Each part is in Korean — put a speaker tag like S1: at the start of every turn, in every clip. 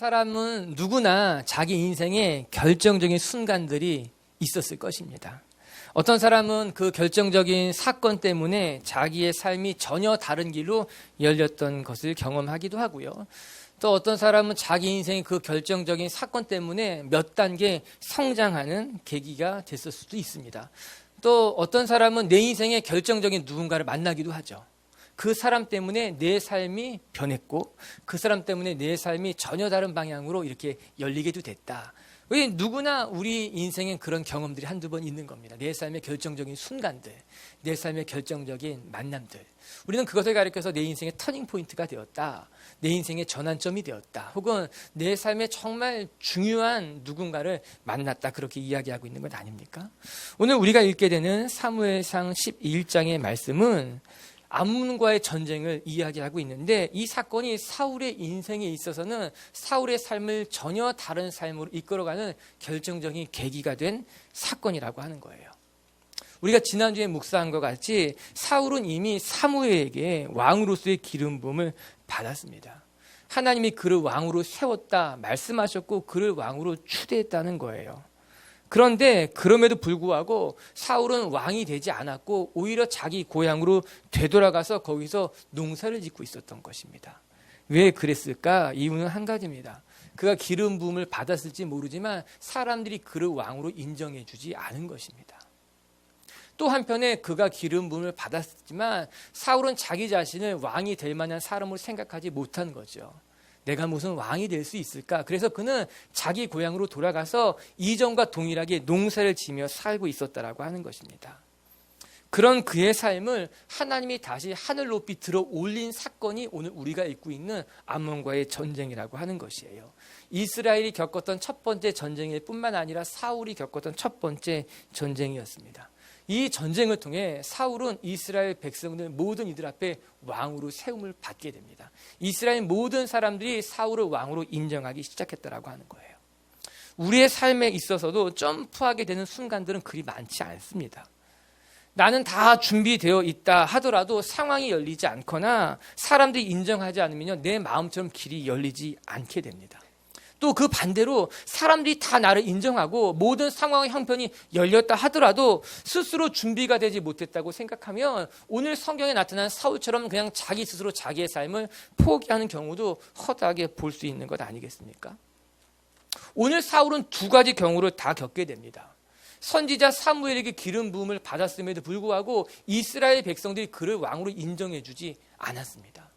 S1: 사람은 누구나 자기 인생에 결정적인 순간들이 있었을 것입니다. 어떤 사람은 그 결정적인 사건 때문에 자기의 삶이 전혀 다른 길로 열렸던 것을 경험하기도 하고요. 또 어떤 사람은 자기 인생의 그 결정적인 사건 때문에 몇 단계 성장하는 계기가 됐을 수도 있습니다. 또 어떤 사람은 내 인생의 결정적인 누군가를 만나기도 하죠. 그 사람 때문에 내 삶이 변했고 그 사람 때문에 내 삶이 전혀 다른 방향으로 이렇게 열리게도 됐다. 왜 누구나 우리 인생엔 그런 경험들이 한두 번 있는 겁니다. 내 삶의 결정적인 순간들, 내 삶의 결정적인 만남들. 우리는 그것을 가리켜서 내 인생의 터닝 포인트가 되었다. 내 인생의 전환점이 되었다. 혹은 내 삶에 정말 중요한 누군가를 만났다. 그렇게 이야기하고 있는 것 아닙니까? 오늘 우리가 읽게 되는 사무엘상 11장의 말씀은 암몬과의 전쟁을 이야기하고 있는데 이 사건이 사울의 인생에 있어서는 사울의 삶을 전혀 다른 삶으로 이끌어가는 결정적인 계기가 된 사건이라고 하는 거예요. 우리가 지난주에 묵상한 것 같이 사울은 이미 사무엘에게 왕으로서의 기름 부음을 받았습니다. 하나님이 그를 왕으로 세웠다 말씀하셨고 그를 왕으로 추대했다는 거예요. 그런데 그럼에도 불구하고 사울은 왕이 되지 않았고 오히려 자기 고향으로 되돌아가서 거기서 농사를 짓고 있었던 것입니다. 왜 그랬을까? 이유는 한 가지입니다. 그가 기름 부음을 받았을지 모르지만 사람들이 그를 왕으로 인정해 주지 않은 것입니다. 또 한편에 그가 기름 부음을 받았지만 사울은 자기 자신을 왕이 될 만한 사람으로 생각하지 못한 거죠. 내가 무슨 왕이 될 수 있을까? 그래서 그는 자기 고향으로 돌아가서 이전과 동일하게 농사를 지며 살고 있었다라고 하는 것입니다. 그런 그의 삶을 하나님이 다시 하늘 높이 들어 올린 사건이 오늘 우리가 읽고 있는 암몬과의 전쟁이라고 하는 것이에요. 이스라엘이 겪었던 첫 번째 전쟁일 뿐만 아니라 사울이 겪었던 첫 번째 전쟁이었습니다. 이 전쟁을 통해 사울은 이스라엘 백성들 모든 이들 앞에 왕으로 세움을 받게 됩니다. 이스라엘 모든 사람들이 사울을 왕으로 인정하기 시작했다라고 하는 거예요. 우리의 삶에 있어서도 점프하게 되는 순간들은 그리 많지 않습니다. 나는 다 준비되어 있다 하더라도 상황이 열리지 않거나 사람들이 인정하지 않으면 내 마음처럼 길이 열리지 않게 됩니다. 또 그 반대로 사람들이 다 나를 인정하고 모든 상황의 형편이 열렸다 하더라도 스스로 준비가 되지 못했다고 생각하면 오늘 성경에 나타난 사울처럼 그냥 자기 스스로 자기의 삶을 포기하는 경우도 허다하게 볼 수 있는 것 아니겠습니까? 오늘 사울은 두 가지 경우를 다 겪게 됩니다. 선지자 사무엘에게 기름 부음을 받았음에도 불구하고 이스라엘 백성들이 그를 왕으로 인정해 주지 않았습니다.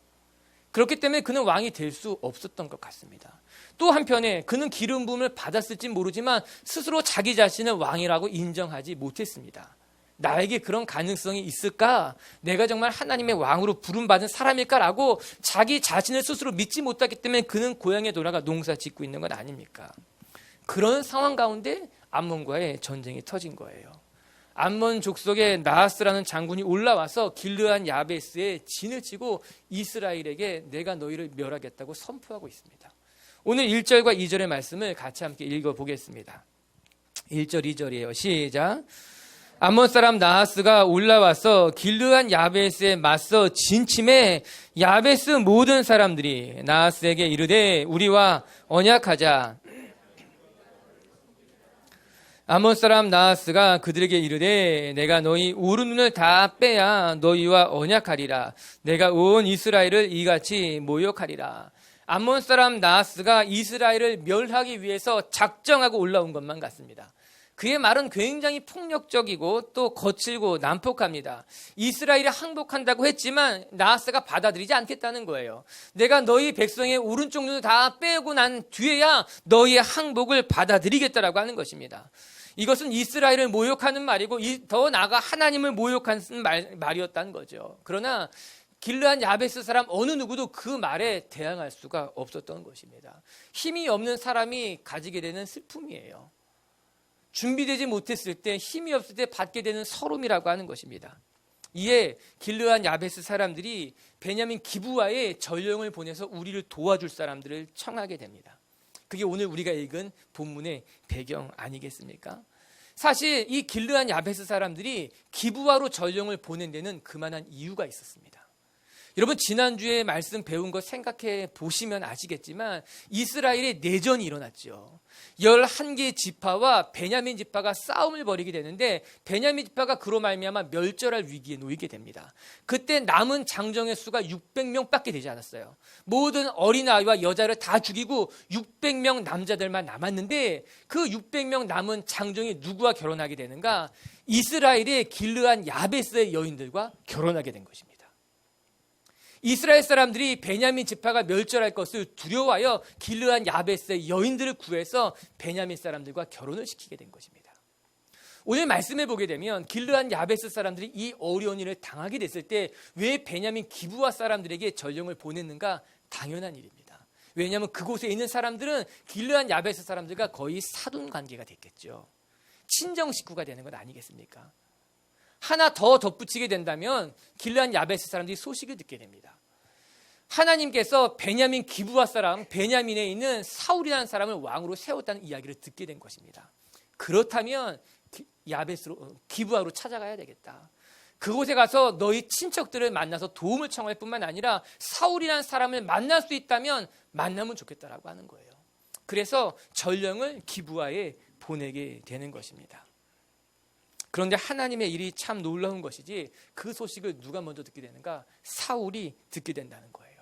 S1: 그렇기 때문에 그는 왕이 될 수 없었던 것 같습니다. 또 한편에 그는 기름 부음을 받았을지 모르지만 스스로 자기 자신을 왕이라고 인정하지 못했습니다. 나에게 그런 가능성이 있을까? 내가 정말 하나님의 왕으로 부름받은 사람일까라고 자기 자신을 스스로 믿지 못하기 때문에 그는 고향에 돌아가 농사 짓고 있는 것 아닙니까? 그런 상황 가운데 암몬과의 전쟁이 터진 거예요. 암몬 족속의 나하스라는 장군이 올라와서 길르한 야베스에 진을 치고 이스라엘에게 내가 너희를 멸하겠다고 선포하고 있습니다. 오늘 1절과 2절의 말씀을 같이 함께 읽어보겠습니다. 1절 2절이에요. 시작. 암몬 사람 나하스가 올라와서 길르한 야베스에 맞서 진침해 야베스 모든 사람들이 나하스에게 이르되 우리와 언약하자. 암몬 사람 나하스가 그들에게 이르되 내가 너희 오른눈을 다 빼야 너희와 언약하리라. 내가 온 이스라엘을 이같이 모욕하리라. 암몬 사람 나하스가 이스라엘을 멸하기 위해서 작정하고 올라온 것만 같습니다. 그의 말은 굉장히 폭력적이고 또 거칠고 난폭합니다. 이스라엘이 항복한다고 했지만 나하스가 받아들이지 않겠다는 거예요. 내가 너희 백성의 오른쪽 눈을 다 빼고 난 뒤에야 너희의 항복을 받아들이겠다라고 하는 것입니다. 이것은 이스라엘을 모욕하는 말이고 더 나아가 하나님을 모욕하는 말이었다는 거죠. 그러나 길르한 야베스 사람 어느 누구도 그 말에 대항할 수가 없었던 것입니다. 힘이 없는 사람이 가지게 되는 슬픔이에요. 준비되지 못했을 때 힘이 없을 때 받게 되는 서름이라고 하는 것입니다. 이에 길르한 야베스 사람들이 베냐민 기브아에 전령을 보내서 우리를 도와줄 사람들을 청하게 됩니다. 그게 오늘 우리가 읽은 본문의 배경 아니겠습니까? 사실 이 길르한 야베스 사람들이 기브아로 전령을 보낸 데는 그만한 이유가 있었습니다. 여러분 지난주에 말씀 배운 거 생각해 보시면 아시겠지만 이스라엘의 내전이 일어났죠. 11개 지파와 베냐민 지파가 싸움을 벌이게 되는데 베냐민 지파가 그로 말미암아 멸절할 위기에 놓이게 됩니다. 그때 남은 장정의 수가 600명밖에 되지 않았어요. 모든 어린아이와 여자를 다 죽이고 600명 남자들만 남았는데 그 600명 남은 장정이 누구와 결혼하게 되는가? 이스라엘의 길르한 야베스의 여인들과 결혼하게 된 것입니다. 이스라엘 사람들이 베냐민 지파가 멸절할 것을 두려워하여 길르한 야베스의 여인들을 구해서 베냐민 사람들과 결혼을 시키게 된 것입니다. 오늘 말씀해 보게 되면 길르한 야베스 사람들이 이 어려운 일을 당하게 됐을 때 왜 베냐민 기브아 사람들에게 전령을 보냈는가? 당연한 일입니다. 왜냐하면 그곳에 있는 사람들은 길르한 야베스 사람들과 거의 사돈 관계가 됐겠죠. 친정 식구가 되는 것 아니겠습니까? 하나 더 덧붙이게 된다면 길르한 야베스 사람들이 소식을 듣게 됩니다. 하나님께서 베냐민 기브아 사람, 베냐민에 있는 사울이라는 사람을 왕으로 세웠다는 이야기를 듣게 된 것입니다. 그렇다면 기브아로 찾아가야 되겠다. 그곳에 가서 너희 친척들을 만나서 도움을 청할 뿐만 아니라 사울이라는 사람을 만날 수 있다면 만나면 좋겠다라고 하는 거예요. 그래서 전령을 기브아에 보내게 되는 것입니다. 그런데 하나님의 일이 참 놀라운 것이지 그 소식을 누가 먼저 듣게 되는가? 사울이 듣게 된다는 거예요.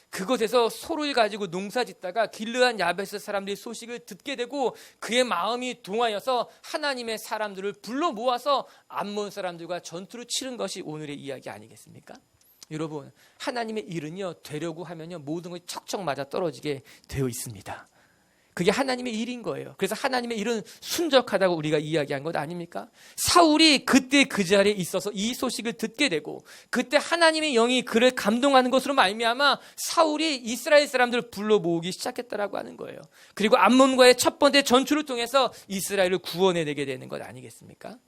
S1: 그곳에서 소를 가지고 농사 짓다가 길르한 야베스 사람들이 소식을 듣게 되고 그의 마음이 동하여서 하나님의 사람들을 불러 모아서 암몬 사람들과 전투를 치른 것이 오늘의 이야기 아니겠습니까? 여러분, 하나님의 일은요, 되려고 하면요, 모든 것이 척척 맞아 떨어지게 되어 있습니다. 그게 하나님의 일인 거예요. 그래서 하나님의 일은 순적하다고 우리가 이야기한 것 아닙니까? 사울이 그때 그 자리에 있어서 이 소식을 듣게 되고 그때 하나님의 영이 그를 감동하는 것으로 말미암아 사울이 이스라엘 사람들을 불러 모으기 시작했다라고 하는 거예요. 그리고 암몬과의 첫 번째 전투를 통해서 이스라엘을 구원해내게 되는 것 아니겠습니까?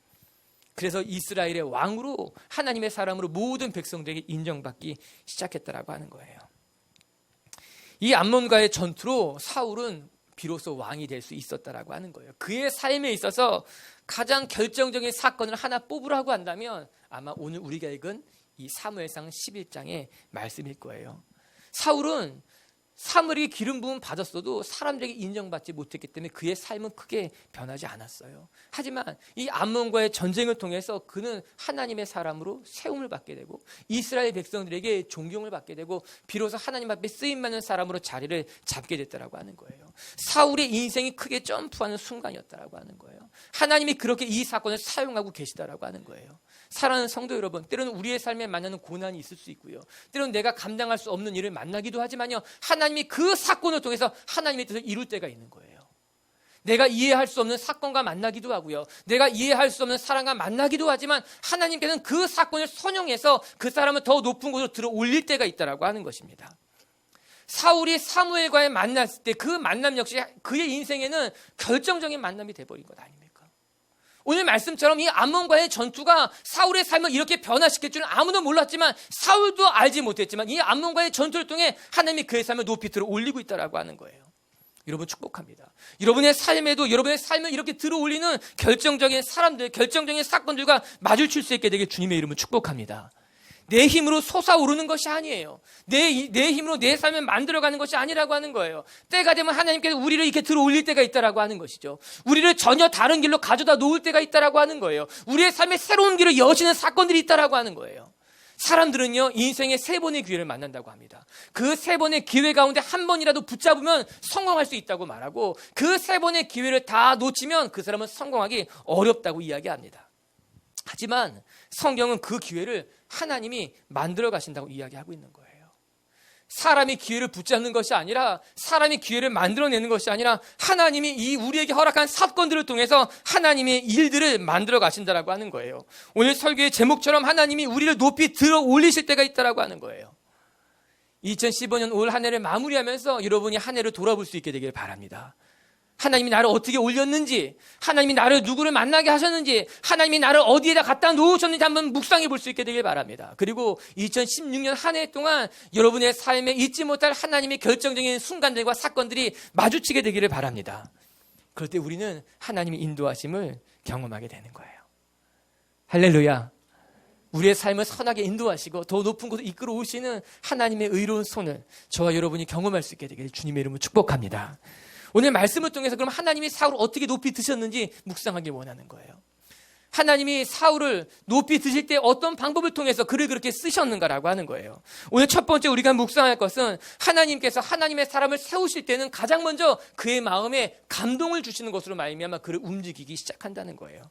S1: 그래서 이스라엘의 왕으로 하나님의 사람으로 모든 백성들에게 인정받기 시작했다라고 하는 거예요. 이 암몬과의 전투로 사울은 비로소 왕이 될 수 있었다라고 하는 거예요. 그의 삶에 있어서 가장 결정적인 사건을 하나 뽑으라고 한다면 아마 오늘 우리가 읽은 이 사무엘상 11장의 말씀일 거예요. 사울은 사무엘이 기름 부음 받았어도 사람들에게 인정받지 못했기 때문에 그의 삶은 크게 변하지 않았어요. 하지만 이 암몬과의 전쟁을 통해서 그는 하나님의 사람으로 세움을 받게 되고 이스라엘 백성들에게 존경을 받게 되고 비로소 하나님 앞에 쓰임받는 사람으로 자리를 잡게 됐다라고 하는 거예요. 사울의 인생이 크게 점프하는 순간이었다라고 하는 거예요. 하나님이 그렇게 이 사건을 사용하고 계시다라고 하는 거예요. 사랑하는 성도 여러분, 때로는 우리의 삶에 만나는 고난이 있을 수 있고요. 때로는 내가 감당할 수 없는 일을 만나기도 하지만요. 하나님이 그 사건을 통해서 하나님의 뜻을 이룰 때가 있는 거예요. 내가 이해할 수 없는 사건과 만나기도 하고요. 내가 이해할 수 없는 사람과 만나기도 하지만 하나님께서는 그 사건을 선용해서 그 사람을 더 높은 곳으로 들어 올릴 때가 있다라고 하는 것입니다. 사울이 사무엘과의 만났을 때 그 만남 역시 그의 인생에는 결정적인 만남이 돼버린 것 아닙니까? 오늘 말씀처럼 이 암몬과의 전투가 사울의 삶을 이렇게 변화시킬 줄은 아무도 몰랐지만 사울도 알지 못했지만 이 암몬과의 전투를 통해 하나님이 그의 삶을 높이 들어 올리고 있다라고 하는 거예요. 여러분 축복합니다. 여러분의 삶에도 여러분의 삶을 이렇게 들어 올리는 결정적인 사람들, 결정적인 사건들과 마주칠 수 있게 되길 주님의 이름으로 축복합니다. 내 힘으로 솟아오르는 것이 아니에요. 내 힘으로 내 삶을 만들어가는 것이 아니라고 하는 거예요. 때가 되면 하나님께서 우리를 이렇게 들어 올릴 때가 있다라고 하는 것이죠. 우리를 전혀 다른 길로 가져다 놓을 때가 있다라고 하는 거예요. 우리의 삶에 새로운 길을 여시는 사건들이 있다라고 하는 거예요. 사람들은요, 인생에 3번의 기회를 만난다고 합니다. 그 3번의 기회 가운데 한 번이라도 붙잡으면 성공할 수 있다고 말하고 그 3번의 기회를 다 놓치면 그 사람은 성공하기 어렵다고 이야기합니다. 하지만 성경은 그 기회를 하나님이 만들어 가신다고 이야기하고 있는 거예요. 사람이 기회를 붙잡는 것이 아니라 사람이 기회를 만들어내는 것이 아니라 하나님이 이 우리에게 허락한 사건들을 통해서 하나님의 일들을 만들어 가신다라고 하는 거예요. 오늘 설교의 제목처럼 하나님이 우리를 높이 들어 올리실 때가 있다라고 하는 거예요. 2015년 올 한 해를 마무리하면서 여러분이 한 해를 돌아볼 수 있게 되길 바랍니다. 하나님이 나를 어떻게 올렸는지, 하나님이 나를 누구를 만나게 하셨는지, 하나님이 나를 어디에다 갖다 놓으셨는지 한번 묵상해 볼 수 있게 되길 바랍니다. 그리고 2016년 한 해 동안 여러분의 삶에 잊지 못할 하나님의 결정적인 순간들과 사건들이 마주치게 되기를 바랍니다. 그럴 때 우리는 하나님의 인도하심을 경험하게 되는 거예요. 할렐루야. 우리의 삶을 선하게 인도하시고 더 높은 곳으로 이끌어 오시는 하나님의 의로운 손을 저와 여러분이 경험할 수 있게 되길 주님의 이름으로 축복합니다. 오늘 말씀을 통해서 그럼 하나님이 사울을 어떻게 높이 드셨는지 묵상하길 원하는 거예요. 하나님이 사울을 높이 드실 때 어떤 방법을 통해서 그를 그렇게 쓰셨는가라고 하는 거예요. 오늘 첫 번째 우리가 묵상할 것은 하나님께서 하나님의 사람을 세우실 때는 가장 먼저 그의 마음에 감동을 주시는 것으로 말미암아 그를 움직이기 시작한다는 거예요.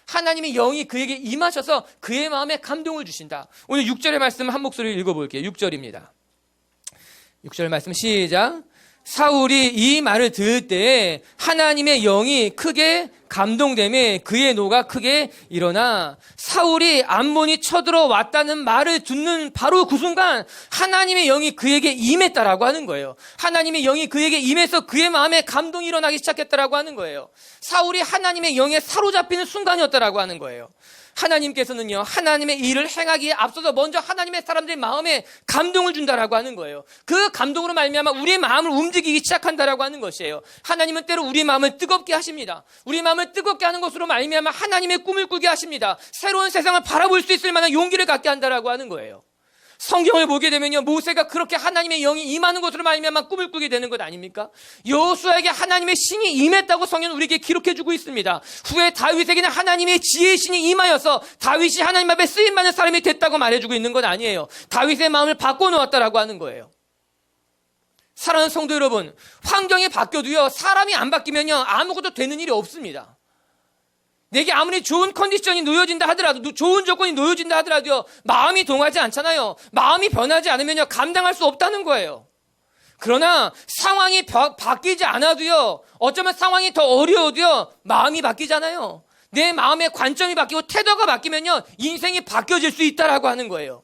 S1: 하나님의 영이 그에게 임하셔서 그의 마음에 감동을 주신다. 오늘 6절의 말씀 한 목소리를 읽어볼게요. 6절입니다. 6절 말씀 시작. 사울이 이 말을 들을 때 하나님의 영이 크게 감동되매 그의 노가 크게 일어나 사울이 암몬이 쳐들어왔다는 말을 듣는 바로 그 순간 하나님의 영이 그에게 임했다라고 하는 거예요. 하나님의 영이 그에게 임해서 그의 마음에 감동이 일어나기 시작했다라고 하는 거예요. 사울이 하나님의 영에 사로잡히는 순간이었다라고 하는 거예요. 하나님께서는요, 하나님의 일을 행하기에 앞서서 먼저 하나님의 사람들의 마음에 감동을 준다라고 하는 거예요. 그 감동으로 말미암아 우리의 마음을 움직이기 시작한다라고 하는 것이에요. 하나님은 때로 우리의 마음을 뜨겁게 하십니다. 우리의 마음을 뜨겁게 하는 것으로 말미암아 하나님의 꿈을 꾸게 하십니다. 새로운 세상을 바라볼 수 있을 만한 용기를 갖게 한다라고 하는 거예요. 성경을 보게 되면요, 모세가 그렇게 하나님의 영이 임하는 것으로 말미암아 꿈을 꾸게 되는 것 아닙니까? 여호수아에게 하나님의 신이 임했다고 성경은 우리에게 기록해주고 있습니다. 후에 다윗에게는 하나님의 지혜의 신이 임하여서 다윗이 하나님 앞에 쓰임받는 사람이 됐다고 말해주고 있는 건 아니에요. 다윗의 마음을 바꿔놓았다라고 하는 거예요. 사랑하는 성도 여러분, 환경이 바뀌어도요, 사람이 안 바뀌면요, 아무것도 되는 일이 없습니다. 내게 아무리 좋은 컨디션이 놓여진다 하더라도, 좋은 조건이 놓여진다 하더라도요, 마음이 동하지 않잖아요. 마음이 변하지 않으면요, 감당할 수 없다는 거예요. 그러나 상황이 바뀌지 않아도요, 어쩌면 상황이 더 어려워도요, 마음이 바뀌잖아요. 내 마음의 관점이 바뀌고 태도가 바뀌면요, 인생이 바뀌어질 수 있다라고 하는 거예요.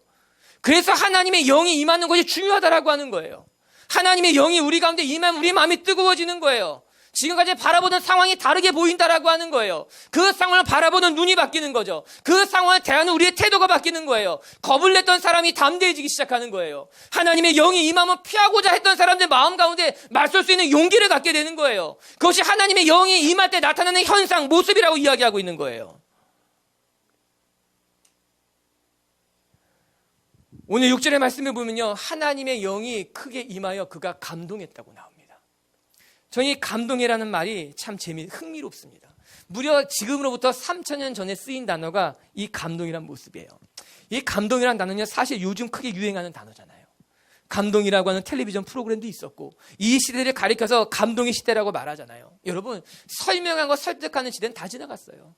S1: 그래서 하나님의 영이 임하는 것이 중요하다라고 하는 거예요. 하나님의 영이 우리 가운데 임하면 우리 마음이 뜨거워지는 거예요. 지금까지 바라보던 상황이 다르게 보인다라고 하는 거예요. 그 상황을 바라보는 눈이 바뀌는 거죠. 그 상황을 대하는 우리의 태도가 바뀌는 거예요. 겁을 냈던 사람이 담대해지기 시작하는 거예요. 하나님의 영이 임하면 피하고자 했던 사람들 마음 가운데 맞설 수 있는 용기를 갖게 되는 거예요. 그것이 하나님의 영이 임할 때 나타나는 현상, 모습이라고 이야기하고 있는 거예요. 오늘 6절의 말씀을 보면요, 하나님의 영이 크게 임하여 그가 감동했다고 나옵니다. 저는 이 감동이라는 말이 참 흥미롭습니다. 무려 지금으로부터 3000년 전에 쓰인 단어가 이 감동이란 모습이에요. 이 감동이란 단어는 사실 요즘 크게 유행하는 단어잖아요. 감동이라고 하는 텔레비전 프로그램도 있었고, 이 시대를 가리켜서 감동의 시대라고 말하잖아요. 여러분, 설명하고 설득하는 시대는 다 지나갔어요.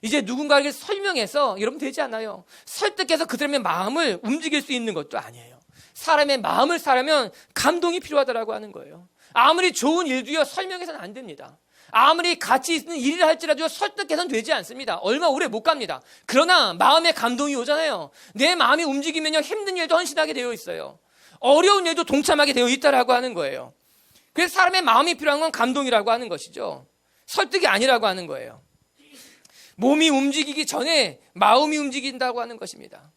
S1: 이제 누군가에게 설명해서 여러분 되지 않아요. 설득해서 그 사람의 마음을 움직일 수 있는 것도 아니에요. 사람의 마음을 사려면 감동이 필요하다라고 하는 거예요. 아무리 좋은 일도요, 설명해서는 안 됩니다. 아무리 가치 있는 일을 할지라도 설득해서는 되지 않습니다. 얼마 오래 못 갑니다. 그러나 마음에 감동이 오잖아요. 내 마음이 움직이면요, 힘든 일도 헌신하게 되어 있어요. 어려운 일도 동참하게 되어 있다라고 하는 거예요. 그래서 사람의 마음이 필요한 건 감동이라고 하는 것이죠. 설득이 아니라고 하는 거예요. 몸이 움직이기 전에 마음이 움직인다고 하는 것입니다.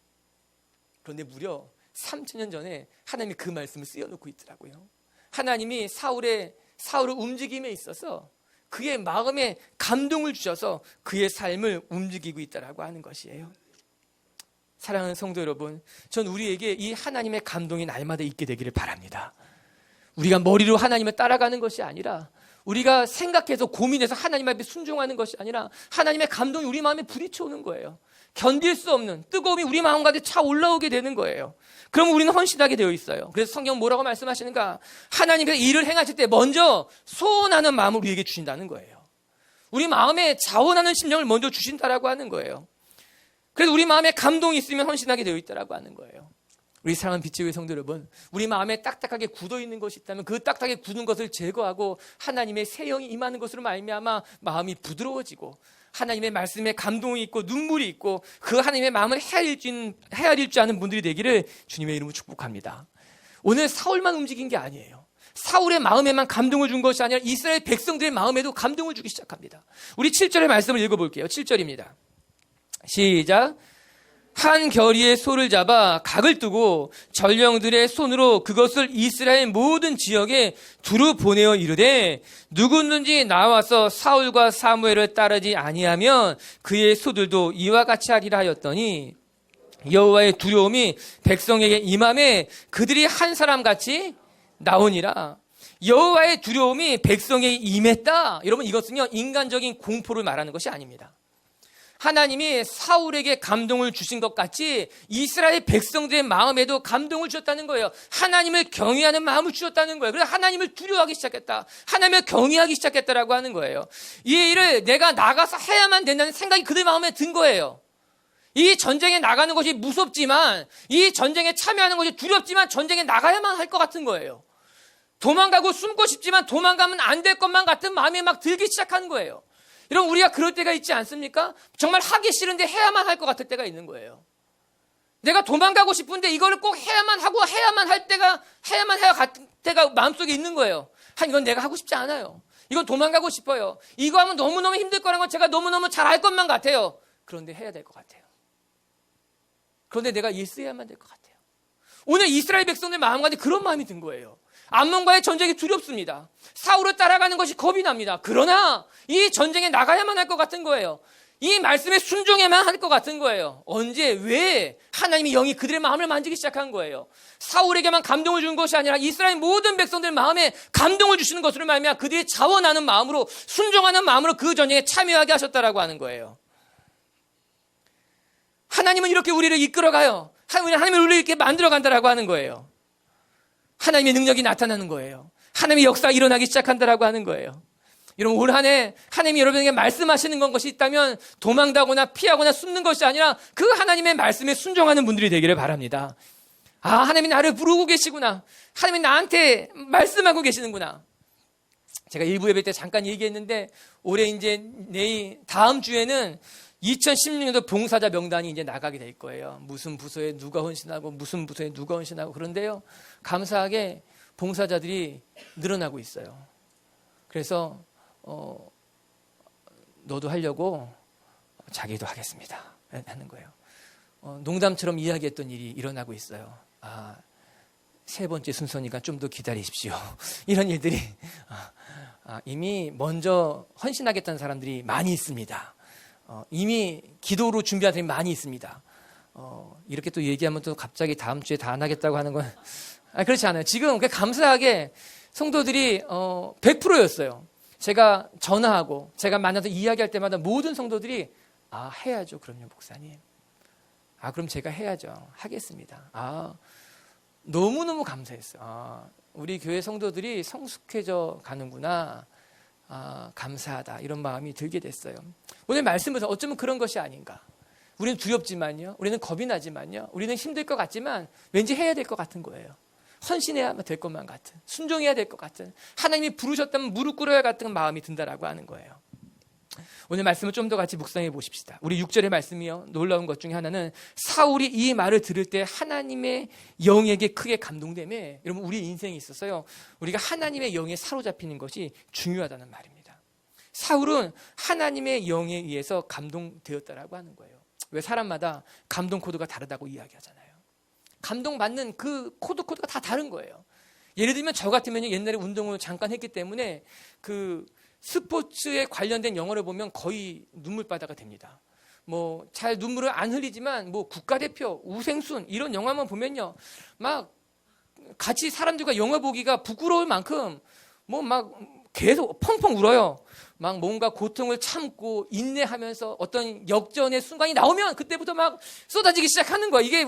S1: 그런데 무려 3000년 전에 하나님이 그 말씀을 쓰여놓고 있더라고요. 하나님이 사울의 움직임에 있어서 그의 마음에 감동을 주셔서 그의 삶을 움직이고 있다라고 하는 것이에요. 사랑하는 성도 여러분, 전 우리에게 이 하나님의 감동이 날마다 있게 되기를 바랍니다. 우리가 머리로 하나님을 따라가는 것이 아니라, 우리가 생각해서 고민해서 하나님 앞에 순종하는 것이 아니라 하나님의 감동이 우리 마음에 부딪혀오는 거예요. 견딜 수 없는 뜨거움이 우리 마음 가운데 차 올라오게 되는 거예요. 그럼 우리는 헌신하게 되어 있어요. 그래서 성경 뭐라고 말씀하시는가? 하나님께서 일을 행하실 때 먼저 소원하는 마음을 우리에게 주신다는 거예요. 우리 마음에 자원하는 심령을 먼저 주신다라고 하는 거예요. 그래서 우리 마음에 감동이 있으면 헌신하게 되어 있다라고 하는 거예요. 우리 사랑하는 빛의 성도 여러분, 우리 마음에 딱딱하게 굳어있는 것이 있다면 그 딱딱하게 굳은 것을 제거하고 하나님의 새 영이 임하는 것으로 말미암아 마음이 부드러워지고 하나님의 말씀에 감동이 있고 눈물이 있고 그 하나님의 마음을 헤아릴 줄 아는 분들이 되기를 주님의 이름으로 축복합니다. 오늘 사울만 움직인 게 아니에요. 사울의 마음에만 감동을 준 것이 아니라 이스라엘 백성들의 마음에도 감동을 주기 시작합니다. 우리 7절의 말씀을 읽어볼게요. 7절입니다. 시작. 한 결의의 소를 잡아 각을 뜨고 전령들의 손으로 그것을 이스라엘 모든 지역에 두루 보내어 이르되 누구든지 나와서 사울과 사무엘을 따르지 아니하면 그의 소들도 이와 같이 하리라 하였더니 여호와의 두려움이 백성에게 임함에 그들이 한 사람 같이 나오니라. 여호와의 두려움이 백성에게 임했다. 여러분, 이것은요 인간적인 공포를 말하는 것이 아닙니다. 하나님이 사울에게 감동을 주신 것 같이 이스라엘 백성들의 마음에도 감동을 주셨다는 거예요. 하나님을 경외하는 마음을 주셨다는 거예요. 그래서 하나님을 두려워하기 시작했다. 하나님을 경외하기 시작했다라고 하는 거예요. 이 일을 내가 나가서 해야만 된다는 생각이 그들 마음에 든 거예요. 이 전쟁에 나가는 것이 무섭지만, 이 전쟁에 참여하는 것이 두렵지만 전쟁에 나가야만 할 것 같은 거예요. 도망가고 숨고 싶지만 도망가면 안 될 것만 같은 마음이 막 들기 시작하는 거예요. 여러분, 우리가 그럴 때가 있지 않습니까? 정말 하기 싫은데 해야만 할 것 같을 때가 있는 거예요. 내가 도망가고 싶은데 이거를 꼭 해야만 하고 해야만 할 때가, 해야만 해야 할 때가 마음속에 있는 거예요. 이건 내가 하고 싶지 않아요. 이건 도망가고 싶어요. 이거 하면 너무너무 힘들 거라는 건 제가 너무너무 잘 알 것만 같아요. 그런데 해야 될 것 같아요. 그런데 내가 예스해야만 될 것 같아요. 오늘 이스라엘 백성들 마음 가운데 그런 마음이 든 거예요. 암몬과의 전쟁이 두렵습니다. 사울을 따라가는 것이 겁이 납니다. 그러나 이 전쟁에 나가야만 할 것 같은 거예요. 이 말씀에 순종해야만 할 것 같은 거예요. 언제, 왜? 하나님이 영이 그들의 마음을 만지기 시작한 거예요. 사울에게만 감동을 준 것이 아니라 이스라엘 모든 백성들 마음에 감동을 주시는 것으로 말미암아 그들이 자원하는 마음으로, 순종하는 마음으로 그 전쟁에 참여하게 하셨다라고 하는 거예요. 하나님은 이렇게 우리를 이끌어가요. 하나님은 우리를 이렇게 만들어간다라고 하는 거예요. 하나님의 능력이 나타나는 거예요. 하나님의 역사가 일어나기 시작한다라고 하는 거예요. 여러분, 올 한 해 하나님이 여러분에게 말씀하시는 것이 있다면 도망가거나 피하거나 숨는 것이 아니라 그 하나님의 말씀에 순종하는 분들이 되기를 바랍니다. 하나님이 나를 부르고 계시구나. 하나님이 나한테 말씀하고 계시는구나. 제가 일부 예배 때 잠깐 얘기했는데 올해 이제 다음 주에는 2016년도 봉사자 명단이 이제 나가게 될 거예요. 무슨 부서에 누가 헌신하고 무슨 부서에 누가 헌신하고. 그런데요, 감사하게 봉사자들이 늘어나고 있어요. 그래서 너도 하려고 자기도 하겠습니다 하는 거예요. 농담처럼 이야기했던 일이 일어나고 있어요. 세 번째 순서니까 좀 더 기다리십시오. 이런 일들이 이미 먼저 헌신하겠다는 사람들이 많이 있습니다. 이미 기도로 준비한 사람이 많이 있습니다. 이렇게 또 얘기하면 또 갑자기 다음 주에 다 안 하겠다고 하는 건 그렇지 않아요. 지금 감사하게 성도들이 100%였어요. 제가 전화하고 제가 만나서 이야기할 때마다 모든 성도들이 해야죠. 그럼요, 목사님. 그럼 제가 해야죠. 하겠습니다. 너무너무 감사했어요. 우리 교회 성도들이 성숙해져 가는구나. 감사하다, 이런 마음이 들게 됐어요. 오늘 말씀에서 어쩌면 그런 것이 아닌가. 우리는 두렵지만요, 우리는 겁이 나지만요, 우리는 힘들 것 같지만 왠지 해야 될 것 같은 거예요. 헌신해야 될 것만 같은, 순종해야 될 것 같은, 하나님이 부르셨다면 무릎 꿇어야 같은 마음이 든다라고 하는 거예요. 오늘 말씀을 좀 더 같이 묵상해 보십시다. 우리 6절의 말씀이요, 놀라운 것 중에 하나는 사울이 이 말을 들을 때 하나님의 영에게 크게 감동되며, 여러분, 우리 인생에 있어서요, 우리가 하나님의 영에 사로잡히는 것이 중요하다는 말입니다. 사울은 하나님의 영에 의해서 감동되었다라고 하는 거예요. 왜? 사람마다 감동 코드가 다르다고 이야기하잖아요. 감동받는 그 코드가 다 다른 거예요. 예를 들면 저 같으면 옛날에 운동을 잠깐 했기 때문에 그 스포츠에 관련된 영화를 보면 거의 눈물바다가 됩니다. 잘 눈물을 안 흘리지만 국가대표, 우생순 이런 영화만 보면요, 막 같이 사람들과 영화 보기가 부끄러울 만큼 막 계속 펑펑 울어요. 막 뭔가 고통을 참고 인내하면서 어떤 역전의 순간이 나오면 그때부터 막 쏟아지기 시작하는 거야. 이게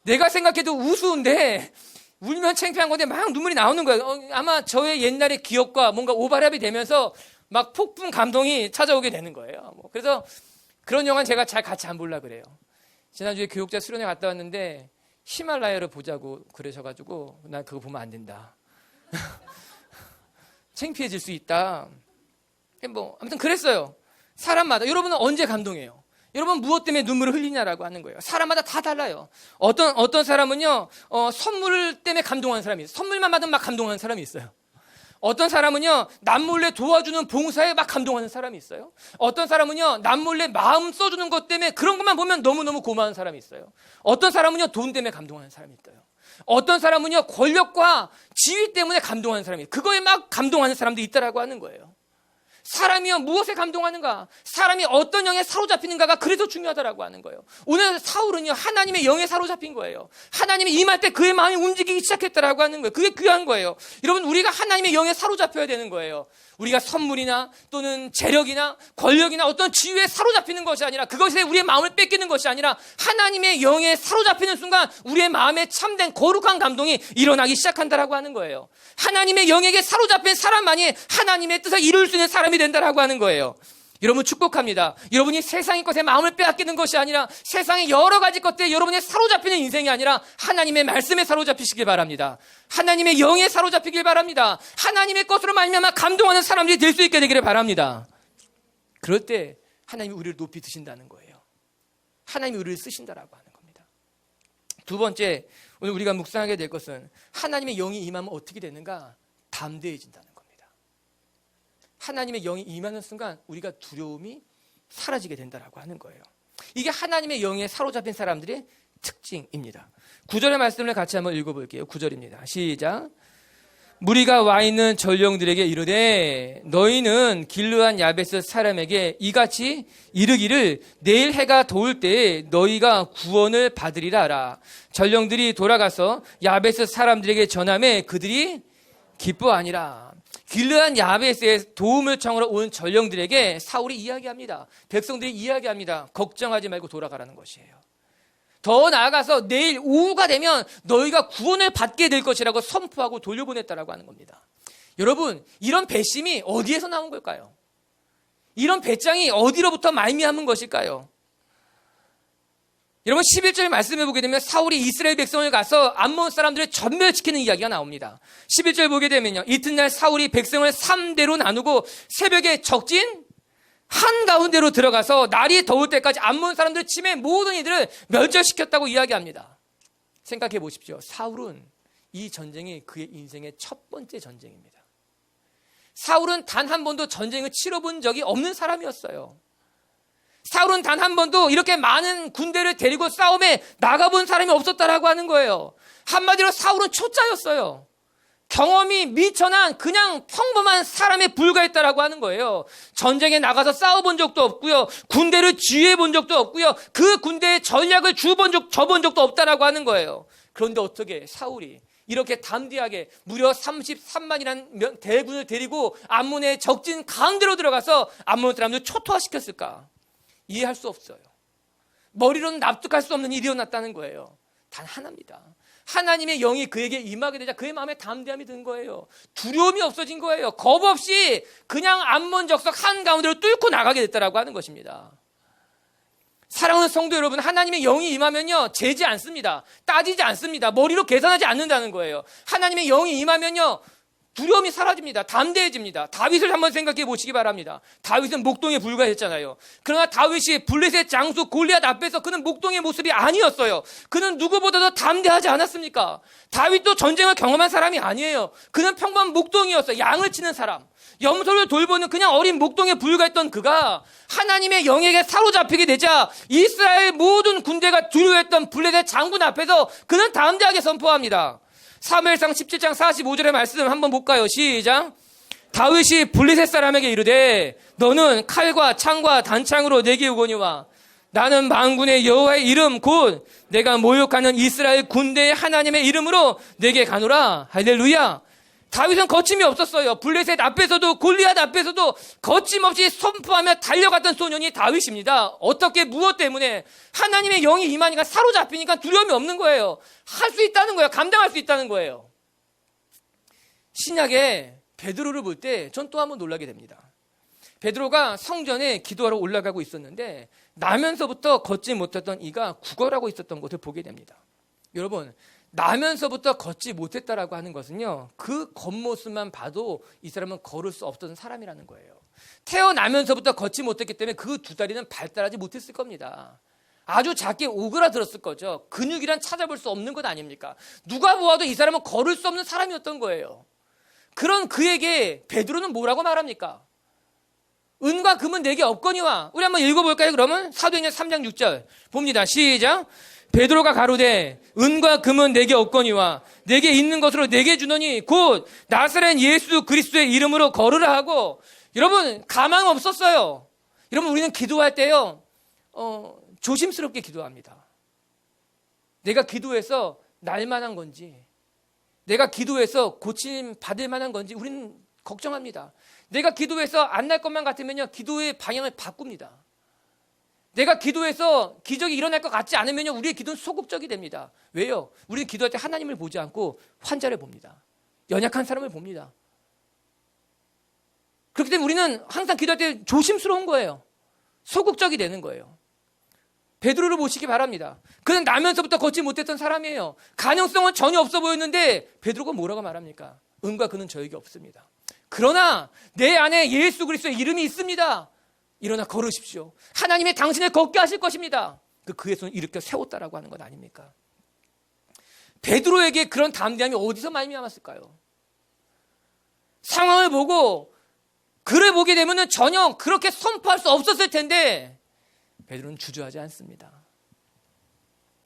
S1: 내가 생각해도 우스운데 울면 창피한 건데 막 눈물이 나오는 거예요. 아마 저의 옛날의 기억과 뭔가 오버랩이 되면서 막 폭풍 감동이 찾아오게 되는 거예요. 그래서 그런 영화는 제가 잘 같이 안 보려고 그래요. 지난주에 교육자 수련회 갔다 왔는데 히말라야를 보자고 그러셔가지고 난 그거 보면 안 된다. 창피해질 수 있다. 아무튼 그랬어요. 사람마다. 여러분은 언제 감동해요? 여러분 무엇 때문에 눈물을 흘리냐라고 하는 거예요. 사람마다 다 달라요. 어떤 사람은요, 선물 때문에 감동하는 사람이 있어요. 선물만 받으면 막 감동하는 사람이 있어요. 어떤 사람은요, 남몰래 도와주는 봉사에 막 감동하는 사람이 있어요. 어떤 사람은요, 남몰래 마음 써주는 것 때문에 그런 것만 보면 너무너무 고마운 사람이 있어요. 어떤 사람은요, 돈 때문에 감동하는 사람이 있어요. 어떤 사람은요, 권력과 지위 때문에 감동하는 사람이 있어요. 그거에 막 감동하는 사람도 있다라고 하는 거예요. 사람이여 무엇에 감동하는가? 사람이 어떤 영에 사로잡히는가가 그래서 중요하다라고 하는 거예요. 오늘 사울은요, 하나님의 영에 사로잡힌 거예요. 하나님이 임할 때 그의 마음이 움직이기 시작했다라고 하는 거예요. 그게 귀한 거예요. 여러분, 우리가 하나님의 영에 사로잡혀야 되는 거예요. 우리가 선물이나 또는 재력이나 권력이나 어떤 지위에 사로잡히는 것이 아니라, 그것에 우리의 마음을 뺏기는 것이 아니라 하나님의 영에 사로잡히는 순간 우리의 마음에 참된 거룩한 감동이 일어나기 시작한다라고 하는 거예요. 하나님의 영에게 사로잡힌 사람만이 하나님의 뜻을 이룰 수 있는 사람이 된다라고 하는 거예요. 여러분, 축복합니다. 여러분이 세상의 것에 마음을 빼앗기는 것이 아니라, 세상의 여러 가지 것들에 여러분이 사로잡히는 인생이 아니라 하나님의 말씀에 사로잡히시길 바랍니다. 하나님의 영에 사로잡히길 바랍니다. 하나님의 것으로 말미암아 감동하는 사람들이 될 수 있게 되기를 바랍니다. 그럴 때 하나님이 우리를 높이 드신다는 거예요. 하나님이 우리를 쓰신다라고 하는 겁니다. 두 번째, 오늘 우리가 묵상하게 될 것은 하나님의 영이 임하면 어떻게 되는가? 담대해진다는 겁니다. 하나님의 영이 임하는 순간 우리가 두려움이 사라지게 된다라고 하는 거예요. 이게 하나님의 영에 사로잡힌 사람들의 특징입니다. 9절의 말씀을 같이 한번 읽어볼게요. 9절입니다. 시작. 무리가 와 있는 전령들에게 이르되 너희는 길르한 야베스 사람에게 이같이 이르기를 내일 해가 더울 때에 너희가 구원을 받으리라 하라. 전령들이 돌아가서 야베스 사람들에게 전하매 그들이 기뻐하니라. 길르한 야베스의 도움을 청하러 온 전령들에게 사울이 이야기합니다. 백성들이 이야기합니다. 걱정하지 말고 돌아가라는 것이에요. 더 나아가서 내일 오후가 되면 너희가 구원을 받게 될 것이라고 선포하고 돌려보냈다라고 하는 겁니다. 여러분, 이런 배심이 어디에서 나온 걸까요? 이런 배짱이 어디로부터 말미암은 것일까요? 여러분, 11절 말씀을 보게 되면 사울이 이스라엘 백성을 가서 암몬 사람들을 전멸시키는 이야기가 나옵니다. 11절 보게 되면요, 이튿날 사울이 백성을 3대로 나누고 새벽에 적진 한가운데로 들어가서 날이 더울 때까지 암몬 사람들 침해 모든 이들을 멸절시켰다고 이야기합니다. 생각해 보십시오. 사울은 이 전쟁이 그의 인생의 첫 번째 전쟁입니다. 사울은 단 한 번도 전쟁을 치러본 적이 없는 사람이었어요. 사울은 단 한 번도 이렇게 많은 군대를 데리고 싸움에 나가본 사람이 없었다라고 하는 거예요. 한마디로 사울은 초짜였어요. 경험이 미천한 그냥 평범한 사람에 불과했다라고 하는 거예요. 전쟁에 나가서 싸워본 적도 없고요. 군대를 지휘해 본 적도 없고요. 그 군대의 전략을 줘본 적도 없다라고 하는 거예요. 그런데 어떻게 사울이 이렇게 담대하게 무려 33만이라는 대군을 데리고 암몬의 적진 가운데로 들어가서 암몬 사람들을 초토화시켰을까? 이해할 수 없어요. 머리로는 납득할 수 없는 일이 일어났다는 거예요. 단 하나입니다. 하나님의 영이 그에게 임하게 되자 그의 마음에 담대함이 든 거예요. 두려움이 없어진 거예요. 겁 없이 그냥 암몬 적석 한가운데로 뚫고 나가게 됐다라고 하는 것입니다. 사랑하는 성도 여러분, 하나님의 영이 임하면요, 재지 않습니다. 따지지 않습니다. 머리로 계산하지 않는다는 거예요. 하나님의 영이 임하면요, 두려움이 사라집니다. 담대해집니다. 다윗을 한번 생각해 보시기 바랍니다. 다윗은 목동에 불과했잖아요. 그러나 다윗이 블레셋 장수 골리앗 앞에서 그는 목동의 모습이 아니었어요. 그는 누구보다도 담대하지 않았습니까? 다윗도 전쟁을 경험한 사람이 아니에요. 그는 평범한 목동이었어요. 양을 치는 사람. 염소를 돌보는 그냥 어린 목동에 불과했던 그가 하나님의 영에게 사로잡히게 되자 이스라엘 모든 군대가 두려워했던 블레셋 장군 앞에서 그는 담대하게 선포합니다. 사무엘상 17장 45절의 말씀 한번 볼까요? 시작. 다윗이 블레셋 사람에게 이르되 너는 칼과 창과 단창으로 내게 오거니와 나는 만군의 여호와의 이름 곧 내가 모욕하는 이스라엘 군대의 하나님의 이름으로 내게 가노라. 할렐루야. 다윗은 거침이 없었어요. 블레셋 앞에서도 골리앗 앞에서도 거침없이 선포하며 달려갔던 소년이 다윗입니다. 어떻게, 무엇 때문에? 하나님의 영이 임하니까, 사로잡히니까 두려움이 없는 거예요. 할 수 있다는 거예요. 감당할 수 있다는 거예요. 신약에 베드로를 볼 때 전 또 한번 놀라게 됩니다. 베드로가 성전에 기도하러 올라가고 있었는데 나면서부터 걷지 못했던 이가 구걸하고 있었던 것을 보게 됩니다. 여러분, 나면서부터 걷지 못했다라고 하는 것은요, 그 겉모습만 봐도 이 사람은 걸을 수 없던 사람이라는 거예요. 태어나면서부터 걷지 못했기 때문에 그 두 다리는 발달하지 못했을 겁니다. 아주 작게 오그라들었을 거죠. 근육이란 찾아볼 수 없는 것 아닙니까? 누가 보아도 이 사람은 걸을 수 없는 사람이었던 거예요. 그런 그에게 베드로는 뭐라고 말합니까? 은과 금은 내게 없거니와. 우리 한번 읽어볼까요? 그러면 사도행전 3장 6절 봅니다. 시작. 베드로가 가로되 은과 금은 내게 없거니와 내게 있는 것으로 내게 주노니 곧 나사렛 예수 그리스도의 이름으로 걸으라 하고 여러분, 가망 없었어요. 여러분, 우리는 기도할 때요, 조심스럽게 기도합니다. 내가 기도해서 날 만한 건지, 내가 기도해서 고침 받을 만한 건지 우리는 걱정합니다. 내가 기도해서 안 날 것만 같으면요, 기도의 방향을 바꿉니다. 내가 기도해서 기적이 일어날 것 같지 않으면요, 우리의 기도는 소극적이 됩니다. 왜요? 우리는 기도할 때 하나님을 보지 않고 환자를 봅니다. 연약한 사람을 봅니다. 그렇기 때문에 우리는 항상 기도할 때 조심스러운 거예요. 소극적이 되는 거예요. 베드로를 보시기 바랍니다. 그는 나면서부터 걷지 못했던 사람이에요. 가능성은 전혀 없어 보였는데 베드로가 뭐라고 말합니까? 은과 그는 저에게 없습니다. 그러나 내 안에 예수 그리스도의 이름이 있습니다. 일어나 걸으십시오. 하나님이 당신을 걷게 하실 것입니다. 그의 손을 일으켜 세웠다라고 하는 것 아닙니까? 베드로에게 그런 담대함이 어디서 말미암았을까요? 상황을 보고 그를 보게 되면 전혀 그렇게 선포할 수 없었을 텐데 베드로는 주저하지 않습니다.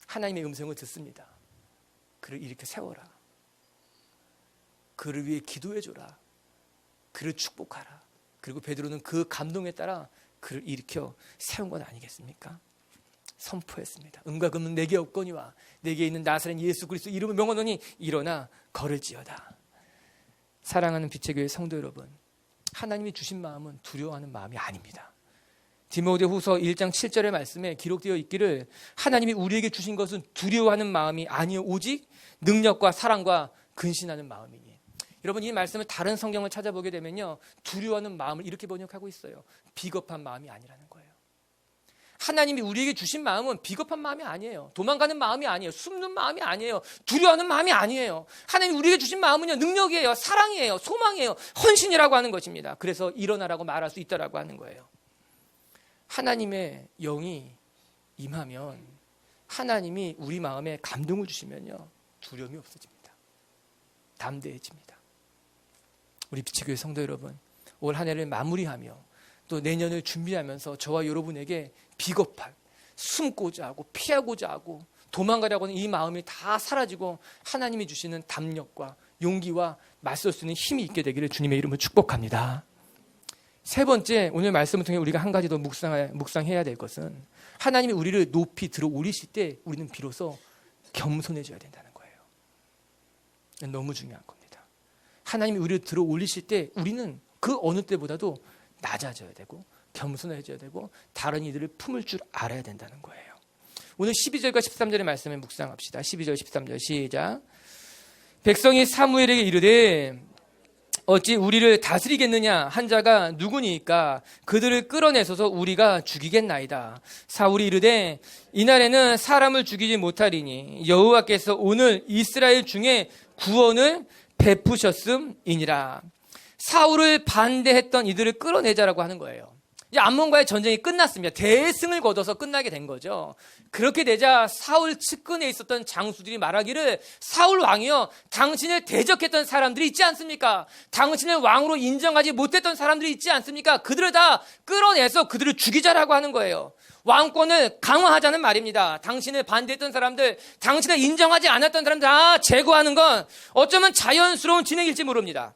S1: 하나님의 음성을 듣습니다. 그를 일으켜 세워라. 그를 위해 기도해줘라. 그를 축복하라. 그리고 베드로는 그 감동에 따라 그를 일으켜 세운 건 아니겠습니까? 선포했습니다. 은과 금은 내게 없거니와 내게 있는 나사렛 예수 그리스도 이름을 명하노니 일어나 걸을지어다. 사랑하는 빛의 교회 성도 여러분, 하나님이 주신 마음은 두려워하는 마음이 아닙니다. 디모데후서 1장 7절의 말씀에 기록되어 있기를 하나님이 우리에게 주신 것은 두려워하는 마음이 아니요 오직 능력과 사랑과 근신하는 마음이니. 여러분, 이 말씀을 다른 성경을 찾아보게 되면요, 두려워하는 마음을 이렇게 번역하고 있어요. 비겁한 마음이 아니라는 거예요. 하나님이 우리에게 주신 마음은 비겁한 마음이 아니에요. 도망가는 마음이 아니에요. 숨는 마음이 아니에요. 두려워하는 마음이 아니에요. 하나님이 우리에게 주신 마음은요, 능력이에요. 사랑이에요. 소망이에요. 헌신이라고 하는 것입니다. 그래서 일어나라고 말할 수 있다라고 하는 거예요. 하나님의 영이 임하면, 하나님이 우리 마음에 감동을 주시면요, 두려움이 없어집니다. 담대해집니다. 우리 빛의 교회 성도 여러분, 올 한 해를 마무리하며 또 내년을 준비하면서 저와 여러분에게 비겁한, 숨고자 하고 피하고자 하고 도망가려고 하는 이 마음이 다 사라지고 하나님이 주시는 담력과 용기와 맞설 수 있는 힘이 있게 되기를 주님의 이름으로 축복합니다. 세 번째, 오늘 말씀을 통해 우리가 한 가지 더 묵상해야 될 것은, 하나님이 우리를 높이 들어 올리실 때 우리는 비로소 겸손해져야 된다는 거예요. 너무 중요한 겁니다. 하나님이 우리를 들어 올리실 때 우리는 그 어느 때보다도 낮아져야 되고 겸손해져야 되고 다른 이들을 품을 줄 알아야 된다는 거예요. 오늘 12절과 13절의 말씀을 묵상합시다. 12절 13절 시작. 백성이 사무엘에게 이르되 어찌 우리를 다스리겠느냐 한 자가 누구니까 그들을 끌어내서서 우리가 죽이겠나이다. 사울이 이르되 이날에는 사람을 죽이지 못하리니 여호와께서 오늘 이스라엘 중에 구원을 베푸셨음이니라. 사울을 반대했던 이들을 끌어내자라고 하는 거예요. 이제 암몬과의 전쟁이 끝났습니다. 대승을 거둬서 끝나게 된 거죠. 그렇게 되자 사울 측근에 있었던 장수들이 말하기를, 사울 왕이요, 당신을 대적했던 사람들이 있지 않습니까? 당신을 왕으로 인정하지 못했던 사람들이 있지 않습니까? 그들을 다 끌어내서 그들을 죽이자라고 하는 거예요. 왕권을 강화하자는 말입니다. 당신을 반대했던 사람들, 당신을 인정하지 않았던 사람들 다 제거하는 건 어쩌면 자연스러운 진행일지 모릅니다.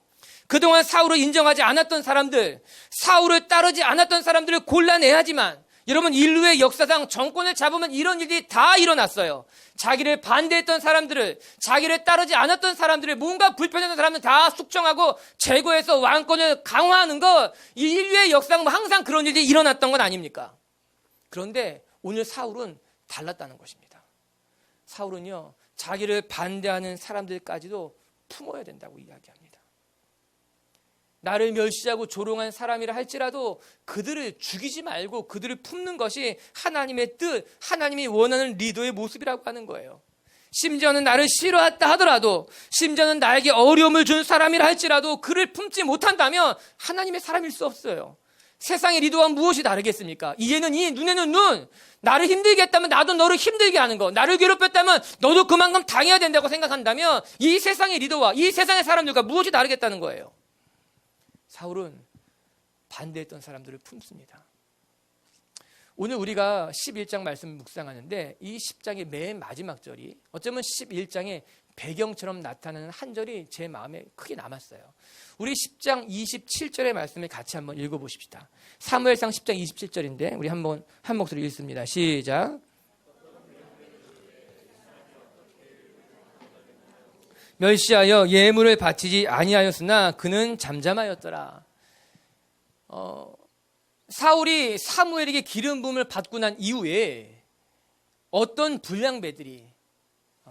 S1: 그동안 사울을 인정하지 않았던 사람들, 사울을 따르지 않았던 사람들을 골라내야지만, 여러분, 인류의 역사상 정권을 잡으면 이런 일이 다 일어났어요. 자기를 반대했던 사람들을, 자기를 따르지 않았던 사람들을, 뭔가 불편했던 사람들 다 숙청하고 제거해서 왕권을 강화하는 것, 이 인류의 역사상 항상 그런 일이 일어났던 건 아닙니까? 그런데 오늘 사울은 달랐다는 것입니다. 사울은요, 자기를 반대하는 사람들까지도 품어야 된다고 이야기합니다. 나를 멸시하고 조롱한 사람이라 할지라도 그들을 죽이지 말고 그들을 품는 것이 하나님의 뜻, 하나님이 원하는 리더의 모습이라고 하는 거예요. 심지어는 나를 싫어했다 하더라도, 심지어는 나에게 어려움을 준 사람이라 할지라도 그를 품지 못한다면 하나님의 사람일 수 없어요. 세상의 리더와 무엇이 다르겠습니까? 이에는 이, 눈에는 눈. 나를 힘들게 했다면 나도 너를 힘들게 하는 거, 나를 괴롭혔다면 너도 그만큼 당해야 된다고 생각한다면 이 세상의 리더와 이 세상의 사람들과 무엇이 다르겠다는 거예요. 사울은 반대했던 사람들을 품습니다. 오늘 우리가 11장 말씀을 묵상하는데 이 10장의 맨 마지막 절이 어쩌면 11장의 배경처럼 나타나는 한 절이 제 마음에 크게 남았어요. 우리 10장 27절의 말씀을 같이 한번 읽어보십시다. 사무엘상 10장 27절인데 우리 한번 한 목소리 읽습니다. 시작. 멸시하여 예물을 바치지 아니하였으나 그는 잠잠하였더라. 사울이 사무엘에게 기름 부음을 받고 난 이후에 어떤 불량배들이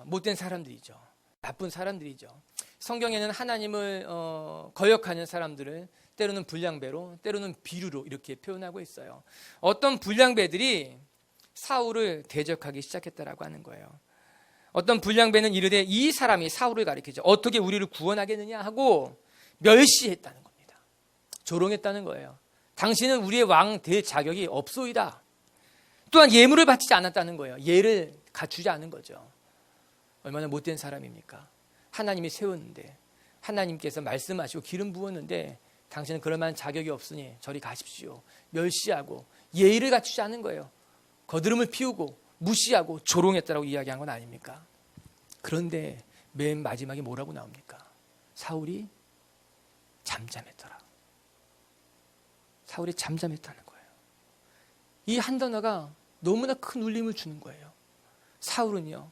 S1: 못된 사람들이죠. 나쁜 사람들이죠. 성경에는 하나님을 거역하는 사람들을 때로는 불량배로 때로는 비류로 이렇게 표현하고 있어요. 어떤 불량배들이 사울을 대적하기 시작했다라고 하는 거예요. 어떤 불량배는 이르되 이 사람이 사울을 가리키죠. 어떻게 우리를 구원하겠느냐 하고 멸시했다는 겁니다. 조롱했다는 거예요. 당신은 우리의 왕 될 자격이 없소이다. 또한 예물을 바치지 않았다는 거예요. 예를 갖추지 않은 거죠. 얼마나 못된 사람입니까? 하나님이 세웠는데 하나님께서 말씀하시고 기름 부었는데 당신은 그럴 만한 자격이 없으니 저리 가십시오. 멸시하고 예의를 갖추지 않은 거예요. 거드름을 피우고 무시하고 조롱했다라고 이야기한 건 아닙니까? 그런데 맨 마지막에 뭐라고 나옵니까? 사울이 잠잠했더라. 사울이 잠잠했다는 거예요. 이 한 단어가 너무나 큰 울림을 주는 거예요. 사울은요,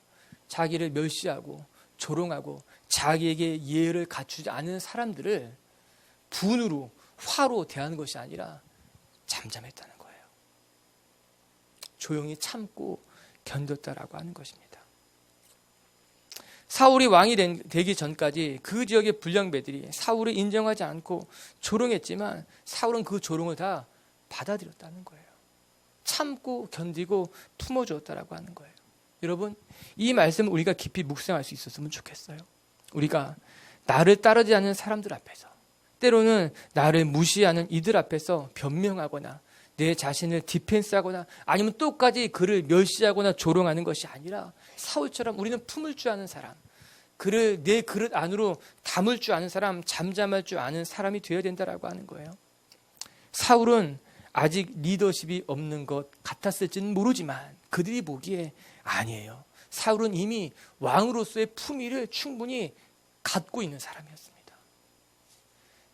S1: 자기를 멸시하고 조롱하고 자기에게 예의를 갖추지 않은 사람들을 분으로 화로 대하는 것이 아니라 잠잠했다는 거예요. 조용히 참고 견뎠다라고 하는 것입니다. 사울이 왕이 되기 전까지 그 지역의 불량배들이 사울을 인정하지 않고 조롱했지만 사울은 그 조롱을 다 받아들였다는 거예요. 참고 견디고 품어주었다라고 하는 거예요. 여러분, 이 말씀을 우리가 깊이 묵상할 수 있었으면 좋겠어요. 우리가 나를 따르지 않는 사람들 앞에서, 때로는 나를 무시하는 이들 앞에서 변명하거나 내 자신을 디펜스하거나 아니면 또까지 그를 멸시하거나 조롱하는 것이 아니라 사울처럼 우리는 품을 줄 아는 사람, 그를 내 그릇 안으로 담을 줄 아는 사람, 잠잠할 줄 아는 사람이 되어야 된다라고 하는 거예요. 사울은 아직 리더십이 없는 것 같았을지는 모르지만 그들이 보기에 아니에요. 사울은 이미 왕으로서의 품위를 충분히 갖고 있는 사람이었습니다.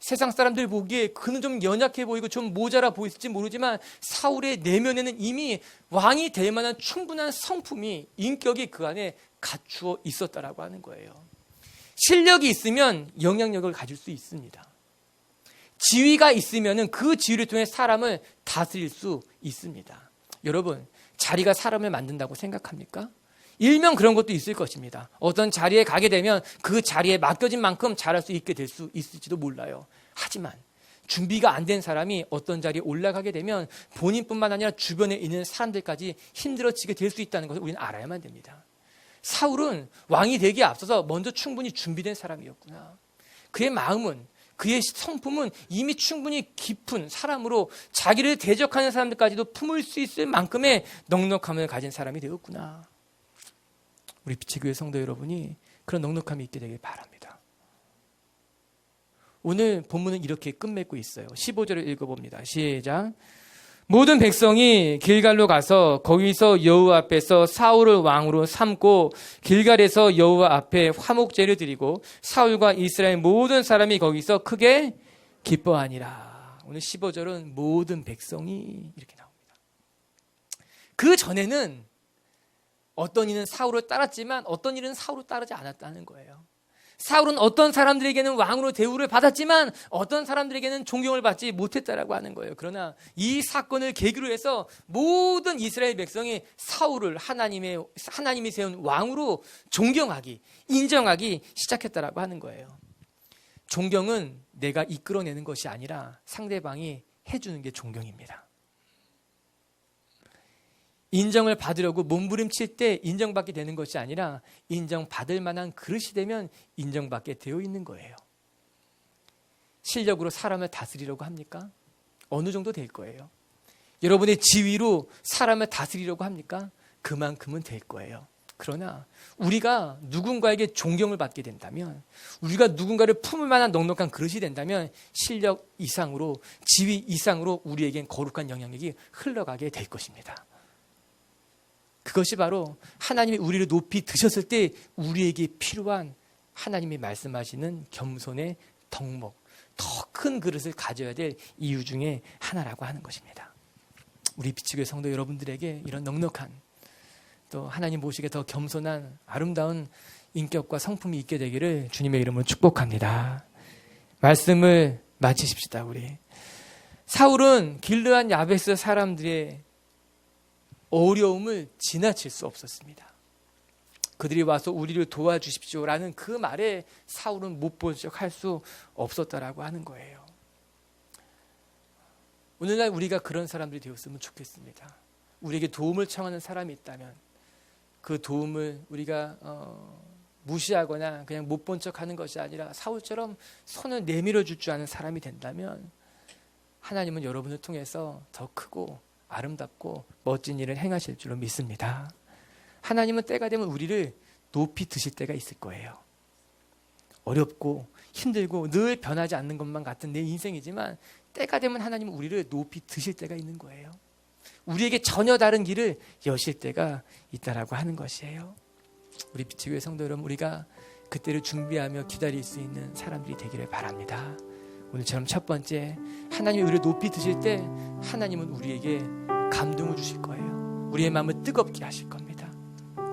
S1: 세상 사람들 보기에 그는 좀 연약해 보이고 좀 모자라 보일지 모르지만 사울의 내면에는 이미 왕이 될 만한 충분한 성품이, 인격이 그 안에 갖추어 있었다라고 하는 거예요. 실력이 있으면 영향력을 가질 수 있습니다. 지위가 있으면 그 지위를 통해 사람을 다스릴 수 있습니다. 여러분, 자리가 사람을 만든다고 생각합니까? 일명 그런 것도 있을 것입니다. 어떤 자리에 가게 되면 그 자리에 맡겨진 만큼 잘할 수 있게 될 수 있을지도 몰라요. 하지만 준비가 안 된 사람이 어떤 자리에 올라가게 되면 본인뿐만 아니라 주변에 있는 사람들까지 힘들어지게 될 수 있다는 것을 우리는 알아야만 됩니다. 사울은 왕이 되기에 앞서서 먼저 충분히 준비된 사람이었구나. 그의 마음은, 그의 성품은 이미 충분히 깊은 사람으로 자기를 대적하는 사람들까지도 품을 수 있을 만큼의 넉넉함을 가진 사람이 되었구나. 우리 빛의 교회 성도 여러분이 그런 넉넉함이 있게 되길 바랍니다. 오늘 본문은 이렇게 끝맺고 있어요. 15절을 읽어봅니다. 시작. 모든 백성이 길갈로 가서 거기서 여호와 앞에서 사울을 왕으로 삼고 길갈에서 여호와 앞에 화목제를 드리고 사울과 이스라엘 모든 사람이 거기서 크게 기뻐하니라. 오늘 15절은 모든 백성이 이렇게 나옵니다. 그 전에는 어떤 이는 사울을 따랐지만 어떤 이는 사울을 따르지 않았다는 거예요. 사울은 어떤 사람들에게는 왕으로 대우를 받았지만 어떤 사람들에게는 존경을 받지 못했다라고 하는 거예요. 그러나 이 사건을 계기로 해서 모든 이스라엘 백성이 사울을 하나님이 세운 왕으로 존경하기, 인정하기 시작했다라고 하는 거예요. 존경은 내가 이끌어내는 것이 아니라 상대방이 해주는 게 존경입니다. 인정을 받으려고 몸부림칠 때 인정받게 되는 것이 아니라 인정받을 만한 그릇이 되면 인정받게 되어 있는 거예요. 실력으로 사람을 다스리려고 합니까? 어느 정도 될 거예요. 여러분의 지위로 사람을 다스리려고 합니까? 그만큼은 될 거예요. 그러나 우리가 누군가에게 존경을 받게 된다면, 우리가 누군가를 품을 만한 넉넉한 그릇이 된다면 실력 이상으로, 지위 이상으로 우리에겐 거룩한 영향력이 흘러가게 될 것입니다. 그것이 바로 하나님이 우리를 높이 드셨을 때 우리에게 필요한 하나님이 말씀하시는 겸손의 덕목, 더 큰 그릇을 가져야 될 이유 중에 하나라고 하는 것입니다. 우리 비치교회 성도 여러분들에게 이런 넉넉한, 또 하나님 보시기에 더 겸손한 아름다운 인격과 성품이 있게 되기를 주님의 이름으로 축복합니다. 말씀을 마치십시다. 우리 사울은 길르앗 야베스 사람들의 어려움을 지나칠 수 없었습니다. 그들이 와서 우리를 도와주십시오라는 그 말에 사울은 못 본 척 할 수 없었다라고 하는 거예요. 오늘날 우리가 그런 사람들이 되었으면 좋겠습니다. 우리에게 도움을 청하는 사람이 있다면 그 도움을 우리가 무시하거나 그냥 못 본 척 하는 것이 아니라 사울처럼 손을 내밀어 줄 줄 아는 사람이 된다면 하나님은 여러분을 통해서 더 크고 아름답고 멋진 일을 행하실 줄로 믿습니다. 하나님은 때가 되면 우리를 높이 드실 때가 있을 거예요. 어렵고 힘들고 늘 변하지 않는 것만 같은 내 인생이지만 때가 되면 하나님은 우리를 높이 드실 때가 있는 거예요. 우리에게 전혀 다른 길을 여실 때가 있다라고 하는 것이에요. 우리 비치교회 성도 여러분, 우리가 그때를 준비하며 기다릴 수 있는 사람들이 되기를 바랍니다. 오늘처럼 첫 번째, 하나님이 우리를 높이 드실 때 하나님은 우리에게 감동을 주실 거예요. 우리의 마음을 뜨겁게 하실 겁니다.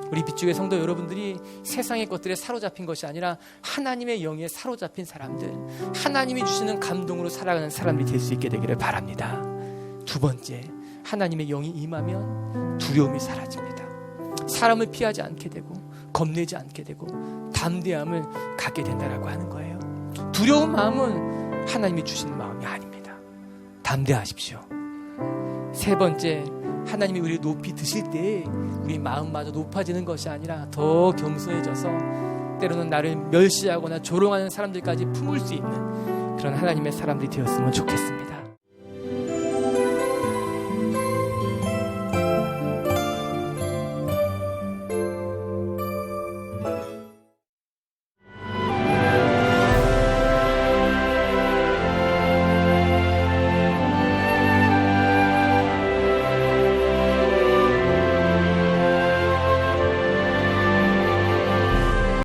S1: 우리 비추교회 성도 여러분들이 세상의 것들에 사로잡힌 것이 아니라 하나님의 영에 사로잡힌 사람들, 하나님이 주시는 감동으로 살아가는 사람들이 될 수 있게 되기를 바랍니다. 두 번째, 하나님의 영이 임하면 두려움이 사라집니다. 사람을 피하지 않게 되고 겁내지 않게 되고 담대함을 갖게 된다라고 하는 거예요. 두려운 마음은 하나님이 주시는 마음이 아닙니다. 담대하십시오. 세 번째, 하나님이 우리를 높이 드실 때 우리 마음마저 높아지는 것이 아니라 더 겸손해져서 때로는 나를 멸시하거나 조롱하는 사람들까지 품을 수 있는 그런 하나님의 사람들이 되었으면 좋겠습니다.